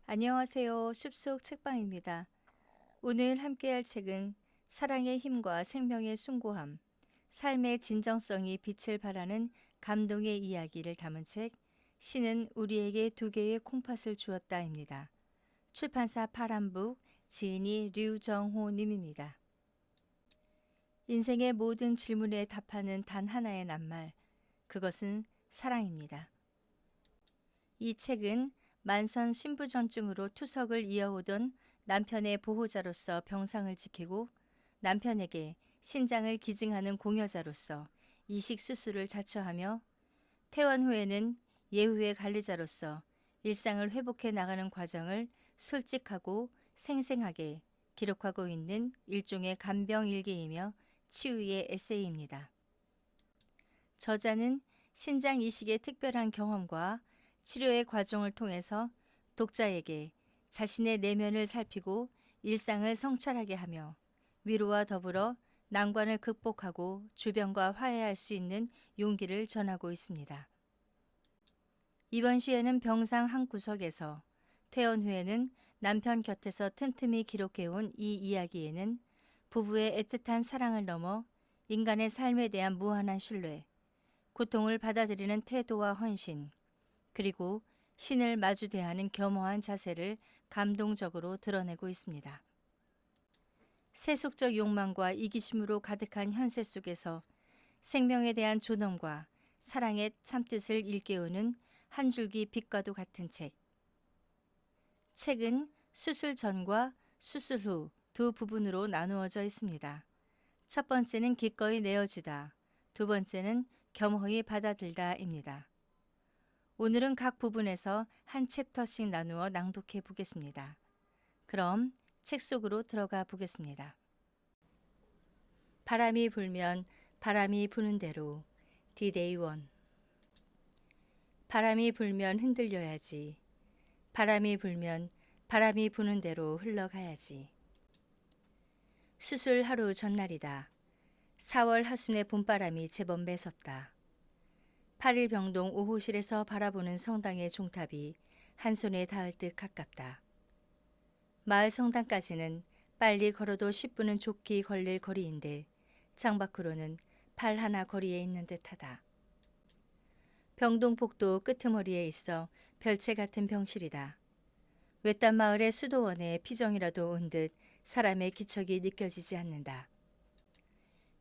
안녕하세요. 숲속 책방입니다. 오늘 함께할 책은 사랑의 힘과 생명의 숭고함, 삶의 진정성이 빛을 발하는 감동의 이야기를 담은 책, 신은 우리에게 두 개의 콩팥을 주었다입니다. 출판사 파란북, 지은이 류정호 님입니다. 인생의 모든 질문에 답하는 단 하나의 낱말, 그것은 사랑입니다. 이 책은 만선 신부전증으로 투석을 이어오던 남편의 보호자로서 병상을 지키고 남편에게 신장을 기증하는 공여자로서 이식 수술을 자처하며 퇴원 후에는 예후의 관리자로서 일상을 회복해 나가는 과정을 솔직하고 생생하게 기록하고 있는 일종의 간병일기이며 치유의 에세이입니다. 저자는 신장 이식의 특별한 경험과 치료의 과정을 통해서 독자에게 자신의 내면을 살피고 일상을 성찰하게 하며 위로와 더불어 난관을 극복하고 주변과 화해할 수 있는 용기를 전하고 있습니다. 이번 시에는 병상 한 구석에서 퇴원 후에는 남편 곁에서 틈틈이 기록해온 이 이야기에는 부부의 애틋한 사랑을 넘어 인간의 삶에 대한 무한한 신뢰, 고통을 받아들이는 태도와 헌신, 그리고 신을 마주 대하는 겸허한 자세를 감동적으로 드러내고 있습니다. 세속적 욕망과 이기심으로 가득한 현세 속에서 생명에 대한 존엄과 사랑의 참뜻을 일깨우는 한 줄기 빛과도 같은 책. 책은 수술 전과 수술 후 두 부분으로 나누어져 있습니다. 첫 번째는 기꺼이 내어주다, 두 번째는 겸허히 받아들다입니다. 오늘은 각 부분에서 한 챕터씩 나누어 낭독해 보겠습니다. 그럼 책 속으로 들어가 보겠습니다. 바람이 불면 바람이 부는 대로 디데이 원. 바람이 불면 흔들려야지. 바람이 불면 바람이 부는 대로 흘러가야지. 수술 하루 전날이다. 4월 하순의 봄바람이 제법 매섭다. 8일 병동 5호실에서 바라보는 성당의 종탑이 한 손에 닿을 듯 가깝다. 마을 성당까지는 빨리 걸어도 10분은 좋게 걸릴 거리인데 창밖으로는 발 하나 거리에 있는 듯하다. 병동폭도 끄트머리에 있어 별채 같은 병실이다. 외딴 마을의 수도원에 피정이라도 온 듯 사람의 기척이 느껴지지 않는다.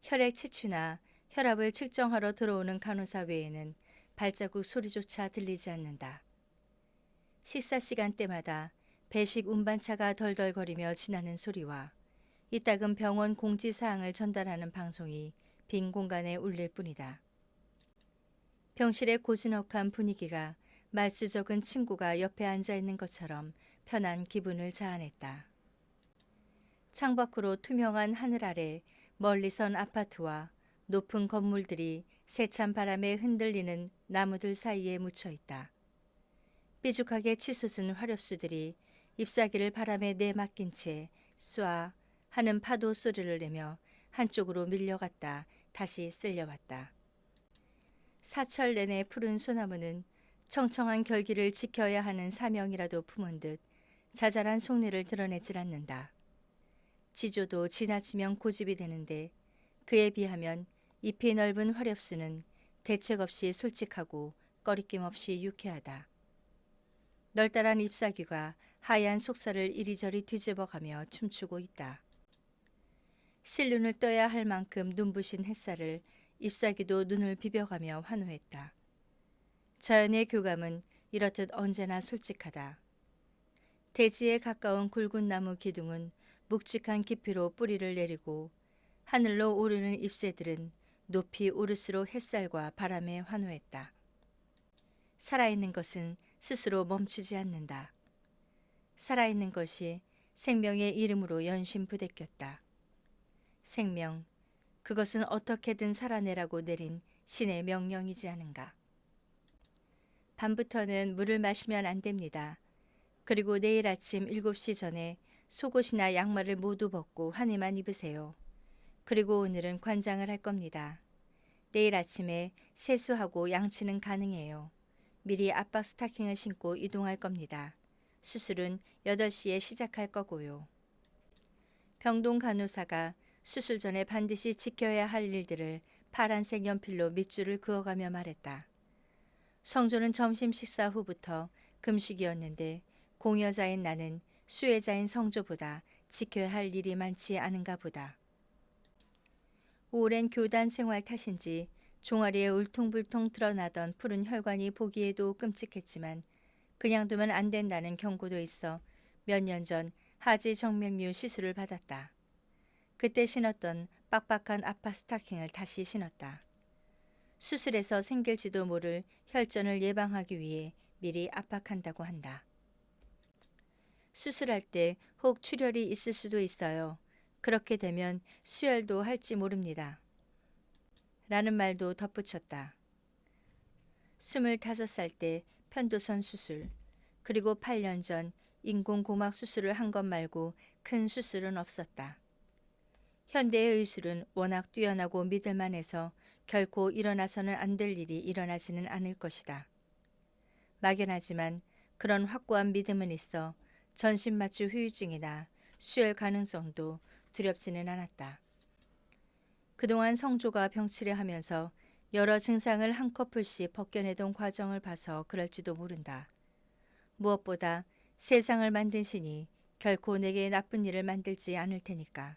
혈액 채취나 혈압을 측정하러 들어오는 간호사 외에는 발자국 소리조차 들리지 않는다. 식사 시간대마다 배식 운반차가 덜덜거리며 지나는 소리와 이따금 병원 공지사항을 전달하는 방송이 빈 공간에 울릴 뿐이다. 병실의 고즈넉한 분위기가 말수 적은 친구가 옆에 앉아있는 것처럼 편한 기분을 자아냈다. 창밖으로 투명한 하늘 아래 멀리선 아파트와 높은 건물들이 세찬 바람에 흔들리는 나무들 사이에 묻혀 있다. 삐죽하게 치솟은 화렵수들이 잎사귀를 바람에 내맡긴 채 쏴 하는 파도 소리를 내며 한쪽으로 밀려갔다 다시 쓸려왔다. 사철 내내 푸른 소나무는 청청한 결기를 지켜야 하는 사명이라도 품은 듯 자잘한 속내를 드러내질 않는다. 지조도 지나치면 고집이 되는데 그에 비하면 잎이 넓은 화렵수는 대책 없이 솔직하고 꺼리낌 없이 유쾌하다. 널따란 잎사귀가 하얀 속살을 이리저리 뒤집어가며 춤추고 있다. 실눈을 떠야 할 만큼 눈부신 햇살을 잎사귀도 눈을 비벼가며 환호했다. 자연의 교감은 이렇듯 언제나 솔직하다. 대지에 가까운 굵은 나무 기둥은 묵직한 깊이로 뿌리를 내리고 하늘로 오르는 잎새들은 높이 오를수록 햇살과 바람에 환호했다. 살아있는 것은 스스로 멈추지 않는다. 살아있는 것이 생명의 이름으로 연신 부대꼈다. 생명, 그것은 어떻게든 살아내라고 내린 신의 명령이지 않은가. 밤부터는 물을 마시면 안 됩니다. 그리고 내일 아침 7시 전에 속옷이나 양말을 모두 벗고 환희만 입으세요. 그리고 오늘은 관장을 할 겁니다. 내일 아침에 세수하고 양치는 가능해요. 미리 압박 스타킹을 신고 이동할 겁니다. 수술은 8시에 시작할 거고요. 병동 간호사가 수술 전에 반드시 지켜야 할 일들을 파란색 연필로 밑줄을 그어가며 말했다. 성조는 점심 식사 후부터 금식이었는데 공여자인 나는 수혜자인 성조보다 지켜야 할 일이 많지 않은가 보다. 오랜 교단 생활 탓인지 종아리에 울퉁불퉁 드러나던 푸른 혈관이 보기에도 끔찍했지만 그냥 두면 안 된다는 경고도 있어 몇 년 전 하지 정맥류 시술을 받았다. 그때 신었던 빡빡한 아파 스타킹을 다시 신었다. 수술에서 생길지도 모를 혈전을 예방하기 위해 미리 압박한다고 한다. 수술할 때 혹 출혈이 있을 수도 있어요. 그렇게 되면 수혈도 할지 모릅니다. 라는 말도 덧붙였다. 25살 때 편도선 수술, 그리고 8년 전 인공고막 수술을 한 것 말고 큰 수술은 없었다. 현대의 의술은 워낙 뛰어나고 믿을만해서 결코 일어나서는 안 될 일이 일어나지는 않을 것이다. 막연하지만 그런 확고한 믿음은 있어 전신마취 후유증이나 수혈 가능성도 두렵지는 않았다. 그동안 성조가 병치레 하면서 여러 증상을 한꺼풀씩 벗겨내던 과정을 봐서 그럴지도 모른다. 무엇보다 세상을 만든 신이 결코 내게 나쁜 일을 만들지 않을 테니까.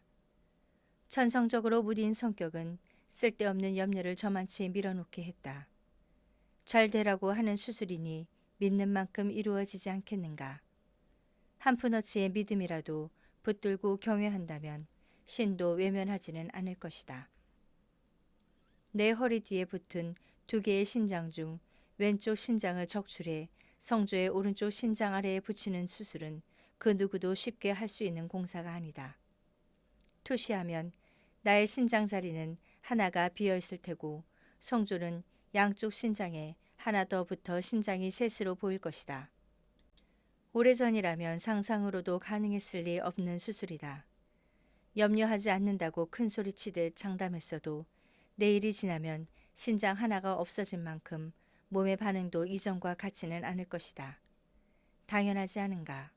천성적으로 무딘 성격은 쓸데없는 염려를 저만치 밀어놓게 했다. 잘 되라고 하는 수술이니 믿는 만큼 이루어지지 않겠는가. 한 푼어치의 믿음이라도 붙들고 경외한다면 신도 외면하지는 않을 것이다. 내 허리 뒤에 붙은 2개의 신장 중 왼쪽 신장을 적출해 성조의 오른쪽 신장 아래에 붙이는 수술은 그 누구도 쉽게 할 수 있는 공사가 아니다. 투시하면 나의 신장 자리는 하나가 비어있을 테고 성조는 양쪽 신장에 하나 더 붙어 신장이 셋으로 보일 것이다. 오래전이라면 상상으로도 가능했을 리 없는 수술이다. 염려하지 않는다고 큰소리치듯 장담했어도 내일이 지나면 신장 하나가 없어진 만큼 몸의 반응도 이전과 같지는 않을 것이다. 당연하지 않은가.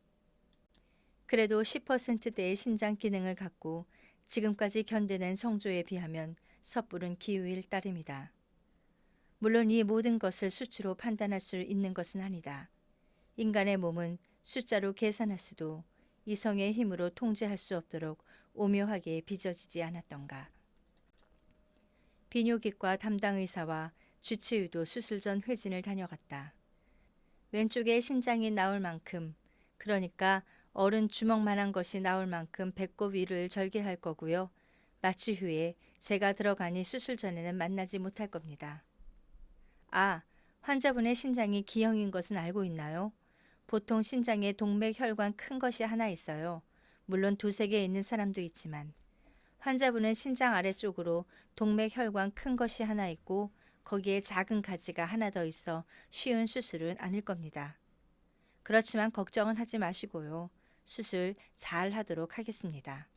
그래도 10%대의 신장 기능을 갖고 지금까지 견뎌낸 성조에 비하면 섣부른 기우일 따름이다. 물론 이 모든 것을 수치로 판단할 수 있는 것은 아니다. 인간의 몸은 숫자로 계산할 수도 이성의 힘으로 통제할 수 없도록 오묘하게 빚어지지 않았던가. 비뇨기과 담당 의사와 주치의도 수술 전 회진을 다녀갔다. 왼쪽에 신장이 나올 만큼, 그러니까 어른 주먹만한 것이 나올 만큼 배꼽 위를 절개할 거고요. 마취 후에 제가 들어가니 수술 전에는 만나지 못할 겁니다. 아, 환자분의 신장이 G형인 것은 알고 있나요? 보통 신장에 동맥 혈관 큰 것이 하나 있어요. 물론 2-3개 있는 사람도 있지만. 환자분은 신장 아래쪽으로 동맥 혈관 큰 것이 하나 있고 거기에 작은 가지가 하나 더 있어 쉬운 수술은 아닐 겁니다. 그렇지만 걱정은 하지 마시고요. 수술 잘 하도록 하겠습니다.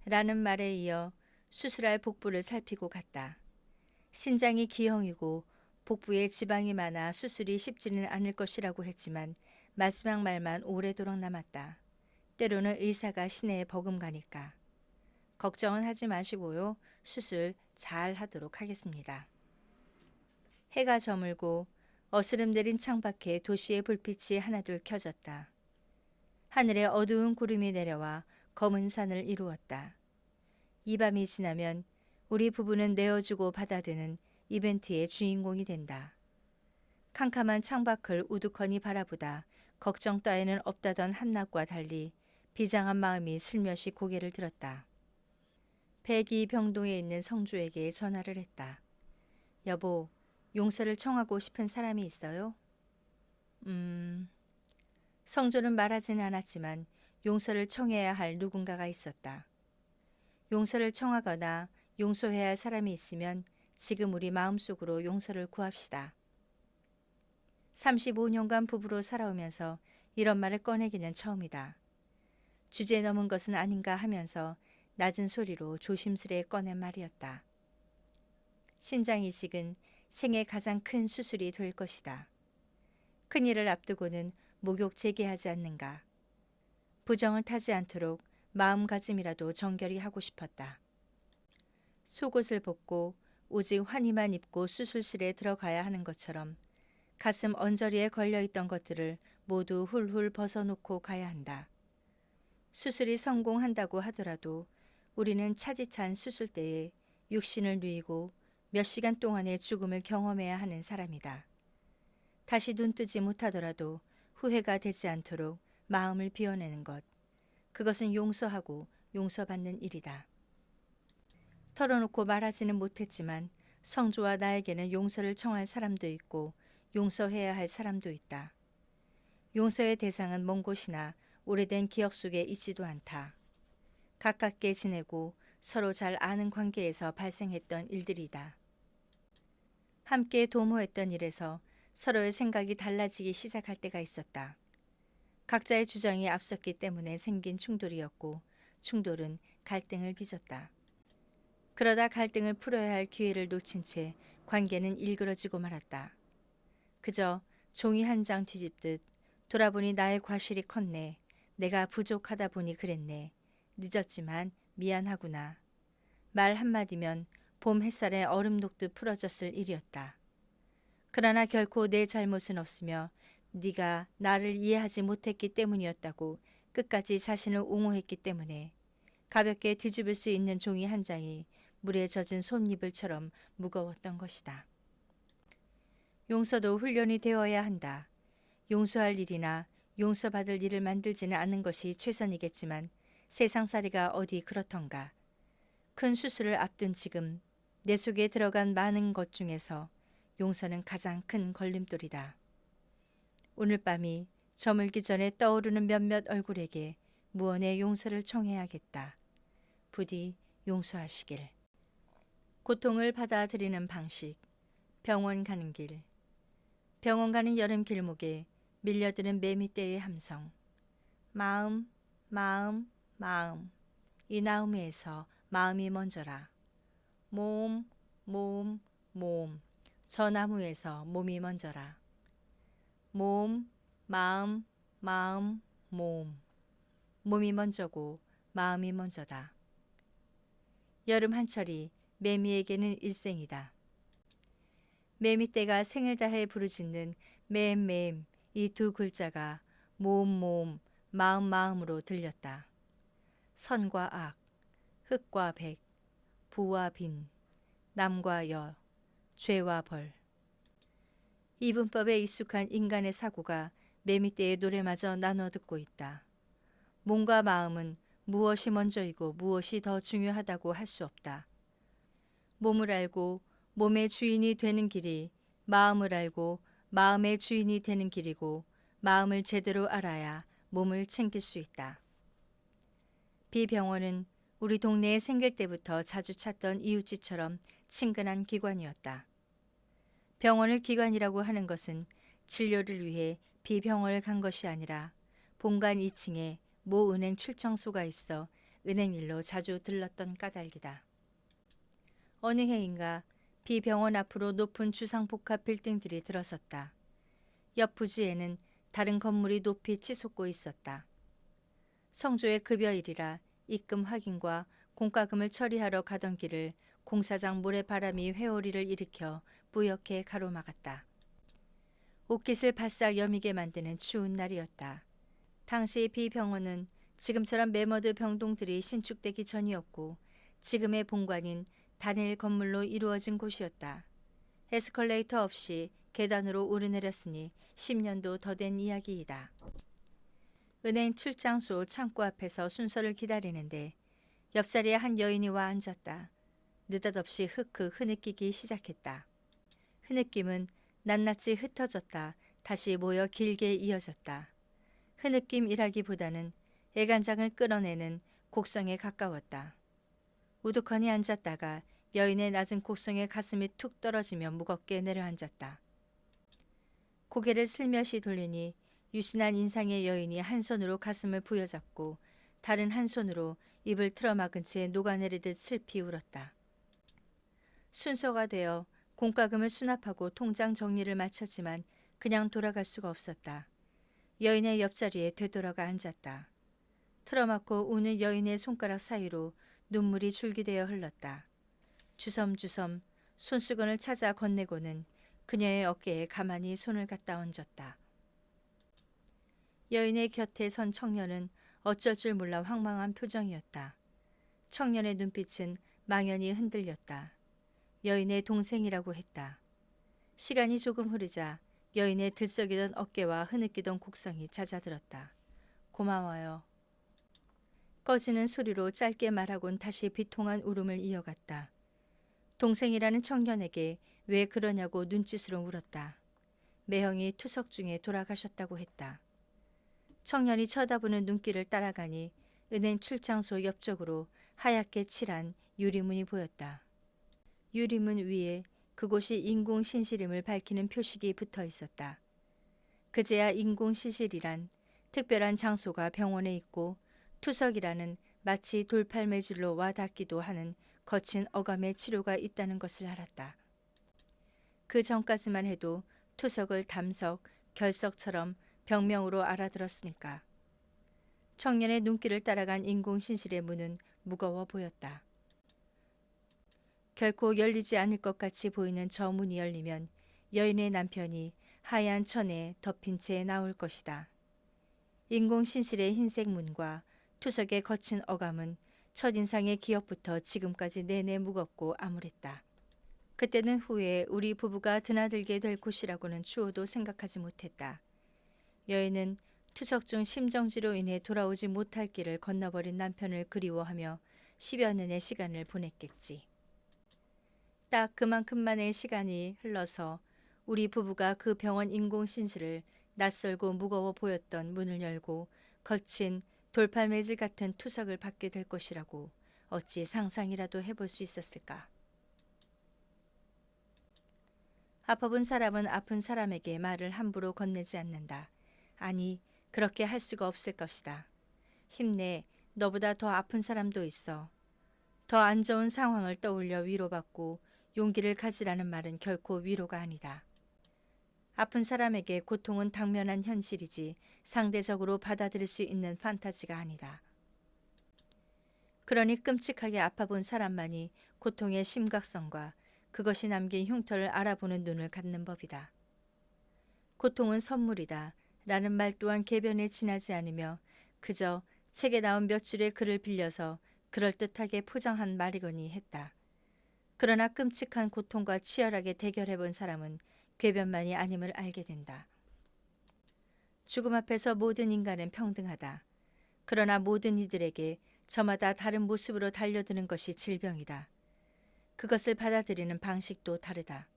라는 말에 이어 수술할 복부를 살피고 갔다. 신장이 G형이고 복부에 지방이 많아 수술이 쉽지는 않을 것이라고 했지만 마지막 말만 오래도록 남았다. 때로는 의사가 신의 버금가니까. 걱정은 하지 마시고요. 수술 잘 하도록 하겠습니다. 해가 저물고 어스름 내린 창밖에 도시의 불빛이 하나둘 켜졌다. 하늘에 어두운 구름이 내려와 검은 산을 이루었다. 이 밤이 지나면 우리 부부는 내어주고 받아드는 이벤트의 주인공이 된다. 캄캄한 창밖을 우두커니 바라보다 걱정 따위는 없다던 한낮과 달리 비장한 마음이 슬며시 고개를 들었다. 백이 병동에 있는 성주에게 전화를 했다. 여보, 용서를 청하고 싶은 사람이 있어요? 성주는 말하지는 않았지만 용서를 청해야 할 누군가가 있었다. 용서를 청하거나 용서해야 할 사람이 있으면 지금 우리 마음속으로 용서를 구합시다. 35년간 부부로 살아오면서 이런 말을 꺼내기는 처음이다. 주제 넘은 것은 아닌가 하면서 낮은 소리로 조심스레 꺼낸 말이었다. 신장 이식은 생애 가장 큰 수술이 될 것이다. 큰일을 앞두고는 목욕 재개하지 않는가. 부정을 타지 않도록 마음가짐이라도 정결히 하고 싶었다. 속옷을 벗고 오직 환의만 입고 수술실에 들어가야 하는 것처럼 가슴 언저리에 걸려있던 것들을 모두 훌훌 벗어놓고 가야 한다. 수술이 성공한다고 하더라도 우리는 차디찬 수술대에 육신을 누이고 몇 시간 동안의 죽음을 경험해야 하는 사람이다. 다시 눈 뜨지 못하더라도 후회가 되지 않도록 마음을 비워내는 것, 그것은 용서하고 용서받는 일이다. 털어놓고 말하지는 못했지만 성주와 나에게는 용서를 청할 사람도 있고 용서해야 할 사람도 있다. 용서의 대상은 먼 곳이나 오래된 기억 속에 있지도 않다. 가깝게 지내고 서로 잘 아는 관계에서 발생했던 일들이다. 함께 도모했던 일에서 서로의 생각이 달라지기 시작할 때가 있었다. 각자의 주장이 앞섰기 때문에 생긴 충돌이었고 충돌은 갈등을 빚었다. 그러다 갈등을 풀어야 할 기회를 놓친 채 관계는 일그러지고 말았다. 그저 종이 한 장 뒤집듯 돌아보니 나의 과실이 컸네. 내가 부족하다 보니 그랬네. 늦었지만 미안하구나. 말 한마디면 봄 햇살에 얼음 녹듯 풀어졌을 일이었다. 그러나 결코 내 잘못은 없으며 네가 나를 이해하지 못했기 때문이었다고 끝까지 자신을 옹호했기 때문에 가볍게 뒤집을 수 있는 종이 한 장이 물에 젖은 솜잎을처럼 무거웠던 것이다. 용서도 훈련이 되어야 한다. 용서할 일이나 용서받을 일을 만들지는 않는 것이 최선이겠지만 세상살이가 어디 그렇던가. 큰 수술을 앞둔 지금 내 속에 들어간 많은 것 중에서 용서는 가장 큰 걸림돌이다. 오늘 밤이 저물기 전에 떠오르는 몇몇 얼굴에게 무언의 용서를 청해야겠다. 부디 용서하시길. 고통을 받아들이는 방식. 병원 가는 길. 병원 가는 여름 길목에 밀려드는 매미떼의 함성. 마음, 마음, 마음. 이 나음에서 마음이 먼저라. 몸, 몸, 몸. 저 나무에서 몸이 먼저라. 몸, 마음, 마음, 몸. 몸이 먼저고 마음이 먼저다. 여름 한철이 매미에게는 일생이다. 매미떼가 생을 다해 부르짖는 맴맴 이 두 글자가 모음 모음 마음 마음으로 들렸다. 선과 악, 흑과 백, 부와 빈, 남과 여, 죄와 벌. 이분법에 익숙한 인간의 사고가 매미떼의 노래마저 나눠 듣고 있다. 몸과 마음은 무엇이 먼저이고 무엇이 더 중요하다고 할 수 없다. 몸을 알고 몸의 주인이 되는 길이 마음을 알고 마음의 주인이 되는 길이고 마음을 제대로 알아야 몸을 챙길 수 있다. 비병원은 우리 동네에 생길 때부터 자주 찾던 이웃집처럼 친근한 기관이었다. 병원을 기관이라고 하는 것은 진료를 위해 비병원을 간 것이 아니라 본관 2층에 모 은행 출정소가 있어 은행 일로 자주 들렀던 까닭이다. 어느 해인가 비병원 앞으로 높은 주상복합 빌딩들이 들어섰다. 옆 부지에는 다른 건물이 높이 치솟고 있었다. 성조의 급여일이라 입금 확인과 공과금을 처리하러 가던 길을 공사장 모래바람이 회오리를 일으켜 뿌옇게 가로막았다. 옷깃을 바싹 여미게 만드는 추운 날이었다. 당시 비병원은 지금처럼 매머드 병동들이 신축되기 전이었고 지금의 본관인 단일 건물로 이루어진 곳이었다. 에스컬레이터 없이 계단으로 오르내렸으니 10년도 더 된 이야기이다. 은행 출장소 창고 앞에서 순서를 기다리는데 옆자리에 한 여인이 와 앉았다. 느닷없이 흑흑 흐느끼기 시작했다. 흐느낌은 낱낱이 흩어졌다. 다시 모여 길게 이어졌다. 흐느낌이라기보다는 애간장을 끌어내는 곡성에 가까웠다. 우두커니 앉았다가 여인의 낮은 곡성에 가슴이 툭 떨어지며 무겁게 내려앉았다. 고개를 슬며시 돌리니 유순한 인상의 여인이 한 손으로 가슴을 부여잡고 다른 한 손으로 입을 틀어막은 채 녹아내리듯 슬피 울었다. 순서가 되어 공과금을 수납하고 통장 정리를 마쳤지만 그냥 돌아갈 수가 없었다. 여인의 옆자리에 되돌아가 앉았다. 틀어막고 우는 여인의 손가락 사이로 눈물이 줄기되어 흘렀다. 주섬주섬 손수건을 찾아 건네고는 그녀의 어깨에 가만히 손을 갖다 얹었다. 여인의 곁에 선 청년은 어쩔 줄 몰라 황망한 표정이었다. 청년의 눈빛은 망연히 흔들렸다. 여인의 동생이라고 했다. 시간이 조금 흐르자 여인의 들썩이던 어깨와 흐느끼던 곡성이 잦아들었다. 고마워요. 꺼지는 소리로 짧게 말하곤 다시 비통한 울음을 이어갔다. 동생이라는 청년에게 왜 그러냐고 눈짓으로 물었다. 매형이 투석 중에 돌아가셨다고 했다. 청년이 쳐다보는 눈길을 따라가니 은행 출장소 옆쪽으로 하얗게 칠한 유리문이 보였다. 유리문 위에 그곳이 인공신실임을 밝히는 표식이 붙어 있었다. 그제야 인공신실이란 특별한 장소가 병원에 있고 투석이라는 마치 돌팔매질로 와닿기도 하는 거친 어감의 치료가 있다는 것을 알았다. 그 전까지만 해도 투석을 담석, 결석처럼 병명으로 알아들었으니까. 청년의 눈길을 따라간 인공신실의 문은 무거워 보였다. 결코 열리지 않을 것 같이 보이는 저 문이 열리면 여인의 남편이 하얀 천에 덮인 채 나올 것이다. 인공신실의 흰색 문과 투석의 거친 어감은 첫인상의 기억부터 지금까지 내내 무겁고 암울했다. 그때는 후에 우리 부부가 드나들게 될 곳이라고는 추호도 생각하지 못했다. 여인은 투석 중 심정지로 인해 돌아오지 못할 길을 건너버린 남편을 그리워하며 10여 년의 시간을 보냈겠지. 딱 그만큼만의 시간이 흘러서 우리 부부가 그 병원 인공신실을 낯설고 무거워 보였던 문을 열고 거친 돌팔매질 같은 투석을 받게 될 것이라고 어찌 상상이라도 해볼 수 있었을까. 아파본 사람은 아픈 사람에게 말을 함부로 건네지 않는다. 아니, 그렇게 할 수가 없을 것이다. 힘내, 너보다 더 아픈 사람도 있어. 더 안 좋은 상황을 떠올려 위로받고 용기를 가지라는 말은 결코 위로가 아니다. 아픈 사람에게 고통은 당면한 현실이지 상대적으로 받아들일 수 있는 판타지가 아니다. 그러니 끔찍하게 아파본 사람만이 고통의 심각성과 그것이 남긴 흉터를 알아보는 눈을 갖는 법이다. 고통은 선물이다 라는 말 또한 궤변에 지나지 않으며 그저 책에 나온 몇 줄의 글을 빌려서 그럴듯하게 포장한 말이거니 했다. 그러나 끔찍한 고통과 치열하게 대결해본 사람은 궤변만이 아님을 알게 된다. 죽음 앞에서 모든 인간은 평등하다. 그러나 모든 이들에게 저마다 다른 모습으로 달려드는 것이 질병이다. 그것을 받아들이는 방식도 다르다.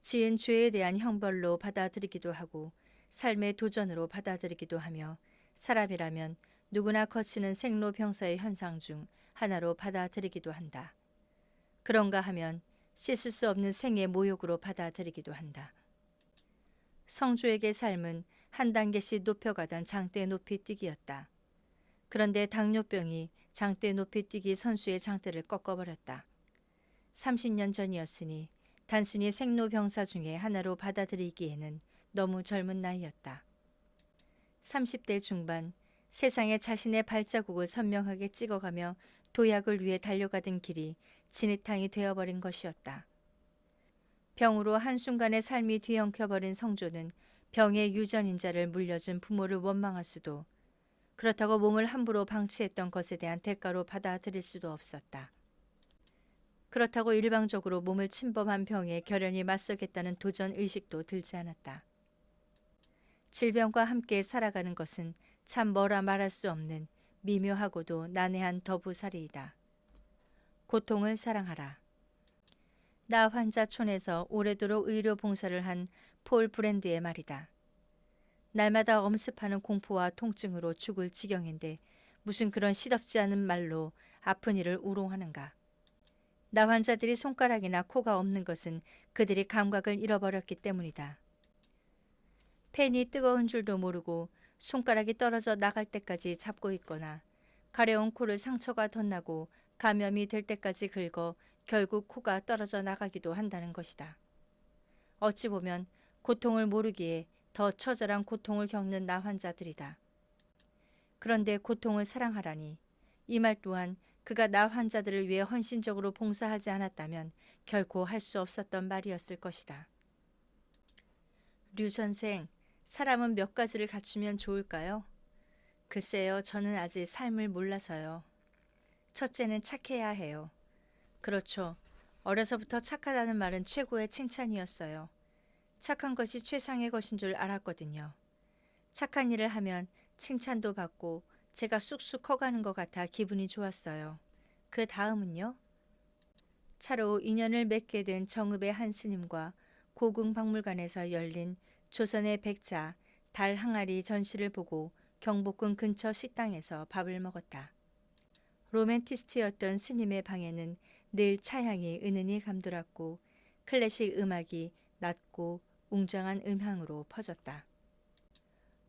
지은 죄에 대한 형벌로 받아들이기도 하고 삶의 도전으로 받아들이기도 하며 사람이라면 누구나 거치는 생로병사의 현상 중 하나로 받아들이기도 한다. 그런가 하면 씻을 수 없는 생의 모욕으로 받아들이기도 한다. 성조에게 삶은 한 단계씩 높여가던 장대 높이뛰기였다. 그런데 당뇨병이 장대 높이뛰기 선수의 장대를 꺾어버렸다. 30년 전이었으니 단순히 생로병사 중에 하나로 받아들이기에는 너무 젊은 나이였다. 30대 중반 세상에 자신의 발자국을 선명하게 찍어가며 도약을 위해 달려가던 길이 진흙탕이 되어버린 것이었다. 병으로 한순간에 삶이 뒤엉켜버린 성조는 병의 유전인자를 물려준 부모를 원망할 수도 그렇다고 몸을 함부로 방치했던 것에 대한 대가로 받아들일 수도 없었다. 그렇다고 일방적으로 몸을 침범한 병에 결연히 맞서겠다는 도전 의식도 들지 않았다. 질병과 함께 살아가는 것은 참 뭐라 말할 수 없는 미묘하고도 난해한 더부살이이다. 고통을 사랑하라. 나 환자촌에서 오래도록 의료 봉사를 한 폴 브랜드의 말이다. 날마다 엄습하는 공포와 통증으로 죽을 지경인데 무슨 그런 시덥지 않은 말로 아픈 이를 우롱하는가. 나 환자들이 손가락이나 코가 없는 것은 그들이 감각을 잃어버렸기 때문이다. 펜이 뜨거운 줄도 모르고 손가락이 떨어져 나갈 때까지 잡고 있거나 가려운 코를 상처가 덧나고 감염이 될 때까지 긁어 결국 코가 떨어져 나가기도 한다는 것이다. 어찌 보면 고통을 모르기에 더 처절한 고통을 겪는 나 환자들이다. 그런데 고통을 사랑하라니 이 말 또한 그가 나 환자들을 위해 헌신적으로 봉사하지 않았다면 결코 할 수 없었던 말이었을 것이다. 류 선생, 사람은 몇 가지를 갖추면 좋을까요? 글쎄요, 저는 아직 삶을 몰라서요. 첫째는 착해야 해요. 그렇죠. 어려서부터 착하다는 말은 최고의 칭찬이었어요. 착한 것이 최상의 것인 줄 알았거든요. 착한 일을 하면 칭찬도 받고 제가 쑥쑥 커가는 것 같아 기분이 좋았어요. 그 다음은요? 차로 인연을 맺게 된 정읍의 한 스님과 고궁박물관에서 열린 조선의 백자 달 항아리 전시를 보고 경복궁 근처 식당에서 밥을 먹었다. 로맨티스트였던 스님의 방에는 늘 차향이 은은히 감돌았고 클래식 음악이 낮고 웅장한 음향으로 퍼졌다.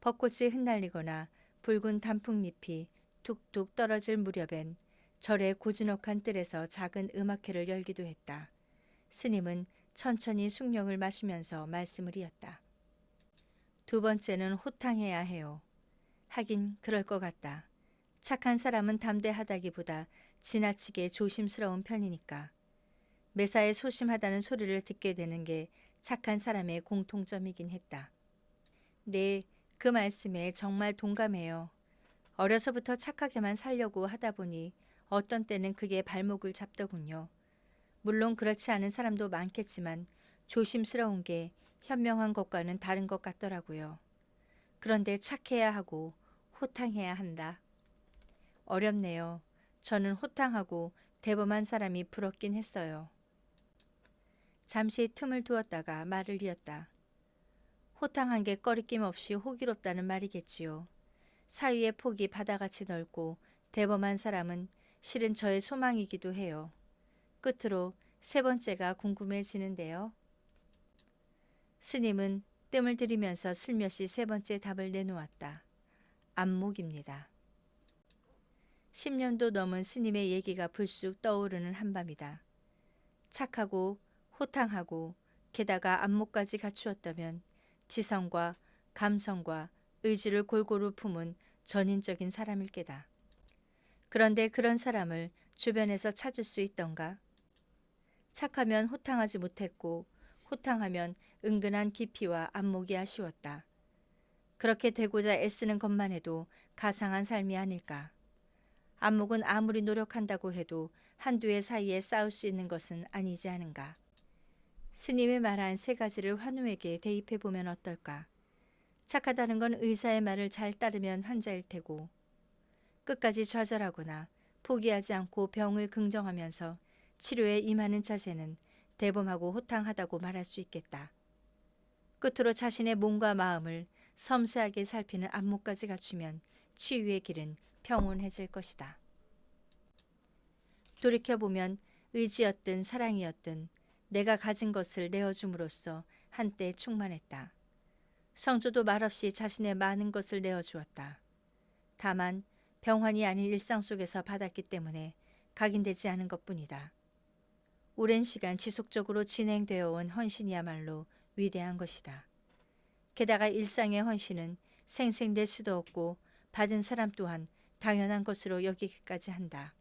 벚꽃이 흩날리거나 붉은 단풍잎이 툭툭 떨어질 무렵엔 절의 고즈넉한 뜰에서 작은 음악회를 열기도 했다. 스님은 천천히 숭늉을 마시면서 말씀을 이었다. 두 번째는 호탕해야 해요. 하긴 그럴 것 같다. 착한 사람은 담대하다기보다 지나치게 조심스러운 편이니까. 매사에 소심하다는 소리를 듣게 되는 게 착한 사람의 공통점이긴 했다. 네, 그 말씀에 정말 동감해요. 어려서부터 착하게만 살려고 하다 보니 어떤 때는 그게 발목을 잡더군요. 물론 그렇지 않은 사람도 많겠지만 조심스러운 게 현명한 것과는 다른 것 같더라고요. 그런데 착해야 하고 호탕해야 한다. 어렵네요. 저는 호탕하고 대범한 사람이 부럽긴 했어요. 잠시 틈을 두었다가 말을 이었다. 호탕한 게 꺼리낌 없이 호기롭다는 말이겠지요. 사위의 폭이 바다같이 넓고 대범한 사람은 실은 저의 소망이기도 해요. 끝으로 세 번째가 궁금해지는데요. 스님은 뜸을 들이면서 슬며시 세 번째 답을 내놓았다. 안목입니다. 10년도 넘은 스님의 얘기가 불쑥 떠오르는 한밤이다. 착하고 호탕하고 게다가 안목까지 갖추었다면 지성과 감성과 의지를 골고루 품은 전인적인 사람일 게다. 그런데 그런 사람을 주변에서 찾을 수 있던가? 착하면 호탕하지 못했고 호탕하면 은근한 깊이와 안목이 아쉬웠다. 그렇게 되고자 애쓰는 것만 해도 가상한 삶이 아닐까. 안목은 아무리 노력한다고 해도 한두의 사이에 싸울 수 있는 것은 아니지 않은가. 스님이 말한 세 가지를 환우에게 대입해 보면 어떨까. 착하다는 건 의사의 말을 잘 따르면 환자일 테고 끝까지 좌절하거나 포기하지 않고 병을 긍정하면서 치료에 임하는 자세는 대범하고 호탕하다고 말할 수 있겠다. 끝으로 자신의 몸과 마음을 섬세하게 살피는 안목까지 갖추면 치유의 길은 평온해질 것이다. 돌이켜보면 의지였든 사랑이었든 내가 가진 것을 내어줌으로써 한때 충만했다. 성조도 말없이 자신의 많은 것을 내어주었다. 다만 병환이 아닌 일상 속에서 받았기 때문에 각인되지 않은 것뿐이다. 오랜 시간 지속적으로 진행되어 온 헌신이야말로 위대한 것이다. 게다가 일상의 헌신은 생생될 수도 없고 받은 사람 또한 당연한 것으로 여기기까지 한다.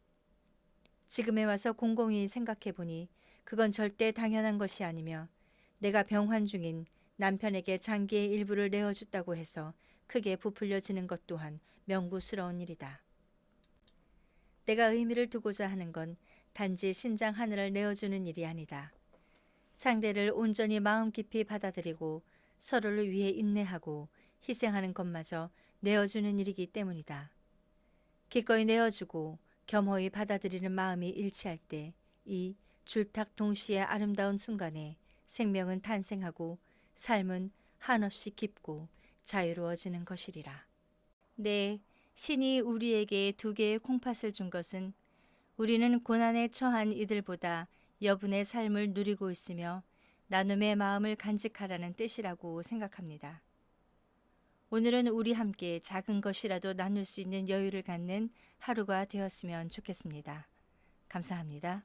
지금에 와서 곰곰이 생각해보니 그건 절대 당연한 것이 아니며 내가 병환 중인 남편에게 장기의 일부를 내어줬다고 해서 크게 부풀려지는 것 또한 명구스러운 일이다. 내가 의미를 두고자 하는 건 단지 신장 하늘을 내어주는 일이 아니다. 상대를 온전히 마음 깊이 받아들이고 서로를 위해 인내하고 희생하는 것마저 내어주는 일이기 때문이다. 기꺼이 내어주고 겸허히 받아들이는 마음이 일치할 때 이 줄탁 동시에 아름다운 순간에 생명은 탄생하고 삶은 한없이 깊고 자유로워지는 것이리라. 네, 신이 우리에게 두 개의 콩팥을 준 것은 우리는 고난에 처한 이들보다 여분의 삶을 누리고 있으며 나눔의 마음을 간직하라는 뜻이라고 생각합니다. 오늘은 우리 함께 작은 것이라도 나눌 수 있는 여유를 갖는 하루가 되었으면 좋겠습니다. 감사합니다.